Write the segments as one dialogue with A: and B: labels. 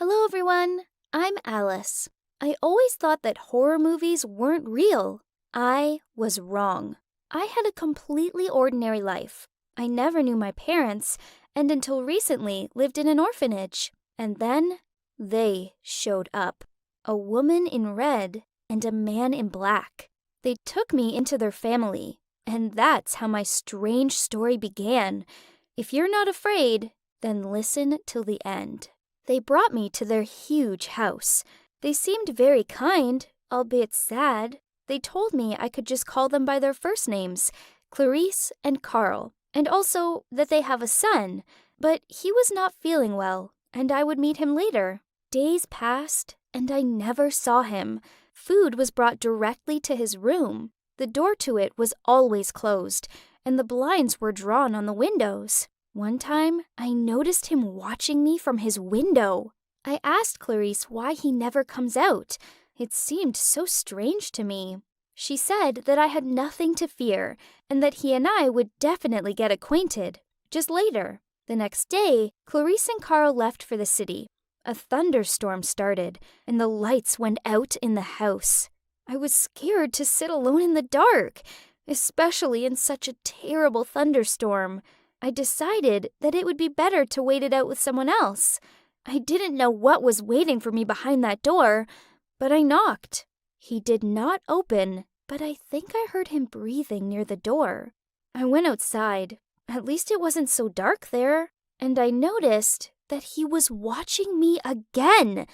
A: Hello, everyone. I'm Alice. I always thought that horror movies weren't real. I was wrong. I had a completely ordinary life. I never knew my parents, and until recently lived in an orphanage. And then they showed up. A woman in red and a man in black. They took me into their family, and that's how my strange story began. If you're not afraid, then listen till the end. They brought me to their huge house. They seemed very kind, albeit sad. They told me I could just call them by their first names, Clarice and Carl, and also that they have a son, but he was not feeling well, and I would meet him later. Days passed, and I never saw him. Food was brought directly to his room. The door to it was always closed, and the blinds were drawn on the windows. One time, I noticed him watching me from his window. I asked Clarice why he never comes out. It seemed so strange to me. She said that I had nothing to fear, and that he and I would definitely get acquainted. Just later, the next day, Clarice and Carl left for the city. A thunderstorm started, and the lights went out in the house. I was scared to sit alone in the dark, especially in such a terrible thunderstorm. I decided that it would be better to wait it out with someone else. I didn't know what was waiting for me behind that door, but I knocked. He did not open, but I think I heard him breathing near the door. I went outside. At least it wasn't so dark there, and I noticed that he was watching me again.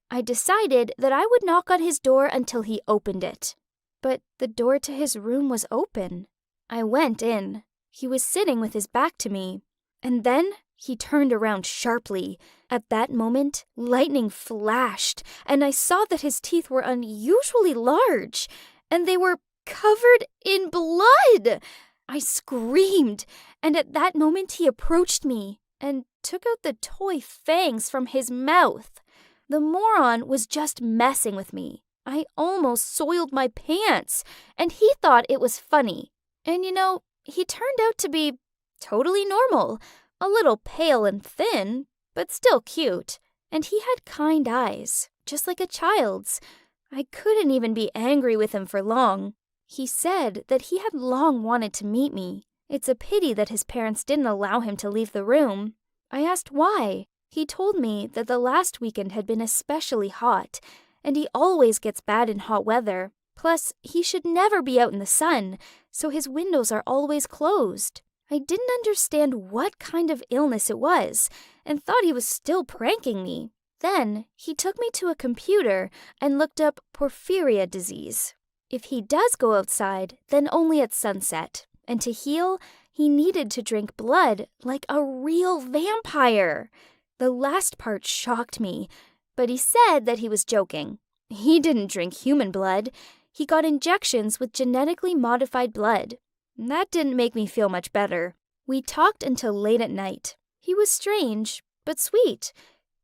A: I decided that I would knock on his door until he opened it. But the door to his room was open. I went in. He was sitting with his back to me, and then he turned around sharply. At that moment, lightning flashed, and I saw that his teeth were unusually large, and they were covered in blood. I screamed, and at that moment he approached me and took out the toy fangs from his mouth. The moron was just messing with me. I almost soiled my pants, and he thought it was funny. And he turned out to be totally normal, a little pale and thin, but still cute. And he had kind eyes, just like a child's. I couldn't even be angry with him for long. He said that he had long wanted to meet me. It's a pity that his parents didn't allow him to leave the room. I asked why. He told me that the last weekend had been especially hot, and he always gets bad in hot weather. Plus, he should never be out in the sun, so his windows are always closed. I didn't understand what kind of illness it was, and thought he was still pranking me. Then, he took me to a computer and looked up porphyria disease. If he does go outside, then only at sunset. And to heal, he needed to drink blood like a real vampire. The last part shocked me, but he said that he was joking. He didn't drink human blood. He got injections with genetically modified blood. That didn't make me feel much better. We talked until late at night. He was strange, but sweet.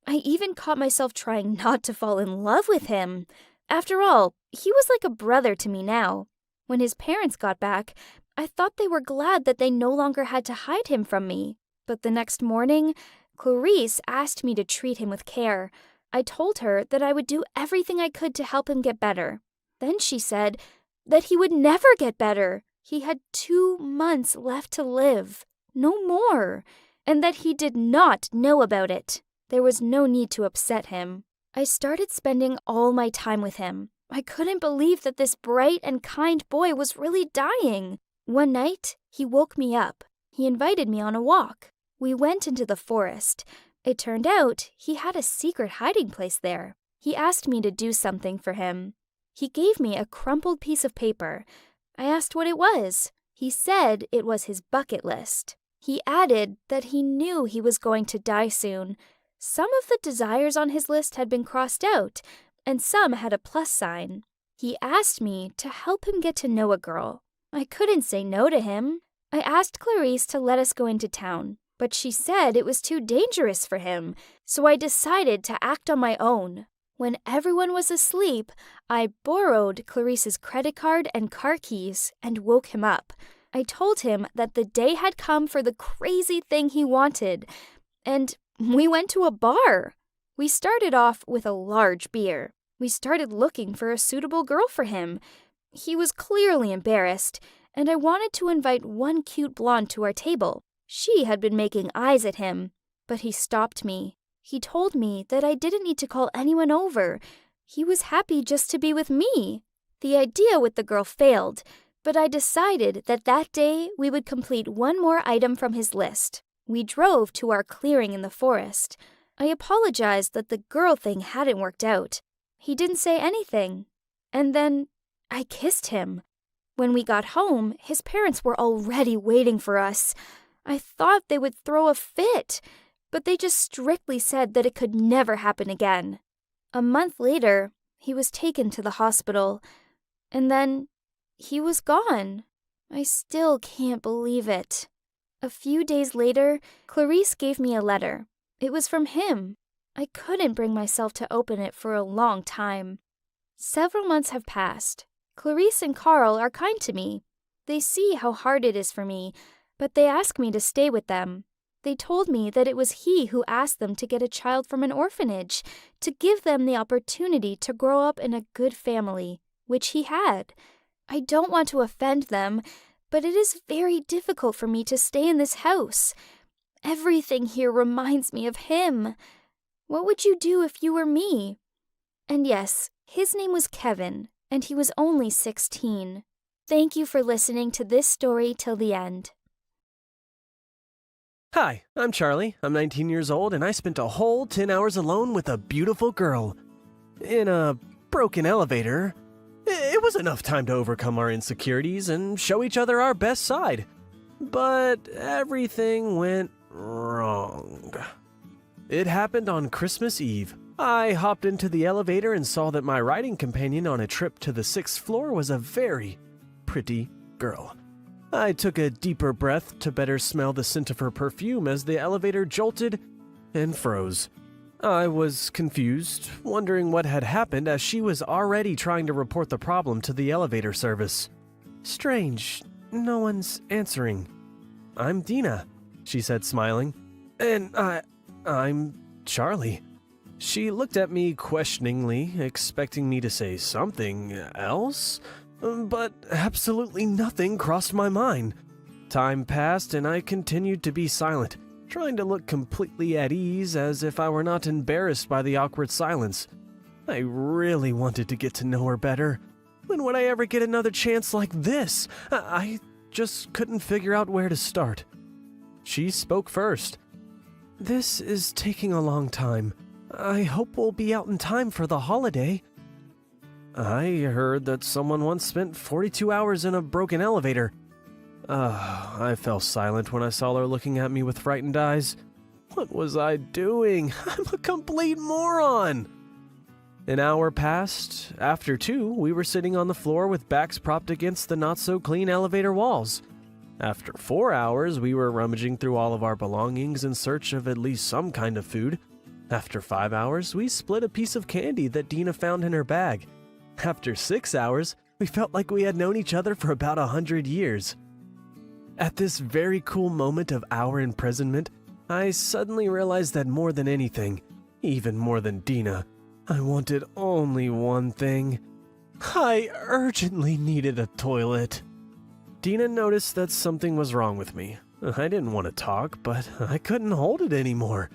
A: I even caught myself trying not to fall in love with him. After all, he was like a brother to me now. When his parents got back, I thought they were glad that they no longer had to hide him from me. But the next morning, Clarice asked me to treat him with care. I told her that I would do everything I could to help him get better. Then she said that he would never get better. He had 2 months left to live, no more, and that he did not know about it. There was no need to upset him. I started spending all my time with him. I couldn't believe that this bright and kind boy was really dying. One night, he woke me up. He invited me on a walk. We went into the forest. It turned out he had a secret hiding place there. He asked me to do something for him. He gave me a crumpled piece of paper. I asked what it was. He said it was his bucket list. He added that he knew he was going to die soon. Some of the desires on his list had been crossed out, and some had a plus sign. He asked me to help him get to know a girl. I couldn't say no to him. I asked Clarice to let us go into town, but she said it was too dangerous for him, so I decided to act on my own. When everyone was asleep, I borrowed Clarice's credit card and car keys and woke him up. I told him that the day had come for the crazy thing he wanted, and we went to a bar. We started off with a large beer. We started looking for a suitable girl for him. He was clearly embarrassed, and I wanted to invite one cute blonde to our table. She had been making eyes at him, but he stopped me. He told me that I didn't need to call anyone over. He was happy just to be with me. The idea with the girl failed, but I decided that day we would complete one more item from his list. We drove to our clearing in the forest. I apologized that the girl thing hadn't worked out. He didn't say anything. And then I kissed him. When we got home, his parents were already waiting for us. I thought they would throw a fit, but they just strictly said that it could never happen again. A month later, he was taken to the hospital, and then he was gone. I still can't believe it. A few days later, Clarice gave me a letter. It was from him. I couldn't bring myself to open it for a long time. Several months have passed. Clarice and Carl are kind to me. They see how hard it is for me, but they ask me to stay with them. They told me that it was he who asked them to get a child from an orphanage, to give them the opportunity to grow up in a good family, which he had. I don't want to offend them, but it is very difficult for me to stay in this house. Everything here reminds me of him. What would you do if you were me? And yes, his name was Kevin, and he was only 16. Thank you for listening to this story till the end.
B: Hi, I'm Charlie. I'm 19 years old, and I spent a whole 10 hours alone with a beautiful girl. In a broken elevator. It was enough time to overcome our insecurities and show each other our best side. But everything went wrong. It happened on Christmas Eve. I hopped into the elevator and saw that my riding companion on a trip to the 6th floor was a very pretty girl. I took a deeper breath to better smell the scent of her perfume as the elevator jolted and froze. I was confused, wondering what had happened as she was already trying to report the problem to the elevator service. Strange, no one's answering. I'm Dina, she said, smiling. And I'm Charlie. She looked at me questioningly, expecting me to say something else, but absolutely nothing crossed my mind. Time passed and I continued to be silent, trying to look completely at ease as if I were not embarrassed by the awkward silence. I really wanted to get to know her better. When would I ever get another chance like this? I just couldn't figure out where to start. She spoke first. This is taking a long time. I hope we'll be out in time for the holiday. I heard that someone once spent 42 hours in a broken elevator. I fell silent when I saw her looking at me with frightened eyes. What was I doing? I'm a complete moron! An hour passed. After 2, we were sitting on the floor with backs propped against the not-so-clean elevator walls. After 4 hours, we were rummaging through all of our belongings in search of at least some kind of food. After 5 hours, we split a piece of candy that Dina found in her bag. After 6 hours, we felt like we had known each other for about 100 years. At this very cool moment of our imprisonment, I suddenly realized that more than anything, even more than Dina, I wanted only one thing. I urgently needed a toilet. Dina noticed that something was wrong with me. I didn't want to talk, but I couldn't hold it anymore.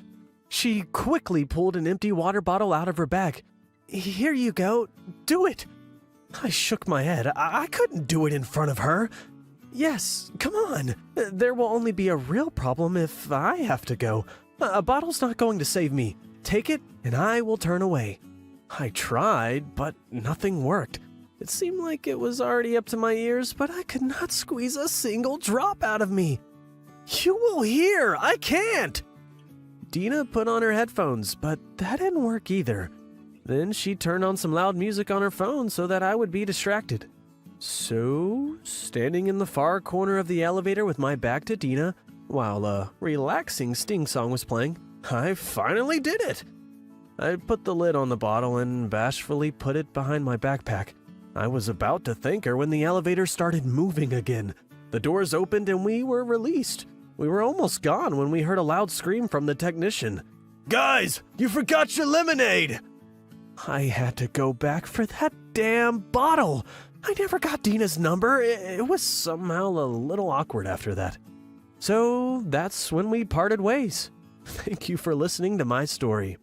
B: She quickly pulled an empty water bottle out of her bag. Here you go. Do it. I shook my head. I couldn't do it in front of her. Yes, come on. There will only be a real problem if I have to go. A bottle's not going to save me. Take it, and I will turn away. I tried, but nothing worked. It seemed like it was already up to my ears, but I could not squeeze a single drop out of me. You will hear. I can't. Dina put on her headphones, but that didn't work either. Then she turned on some loud music on her phone so that I would be distracted. So, standing in the far corner of the elevator with my back to Dina, while a relaxing Sting song was playing, I finally did it! I put the lid on the bottle and bashfully put it behind my backpack. I was about to thank her when the elevator started moving again. The doors opened and we were released. We were almost gone when we heard a loud scream from the technician. Guys, you forgot your lemonade! I had to go back for that damn bottle. I never got Dina's number. It was somehow a little awkward after that. So that's when we parted ways. Thank you for listening to my story.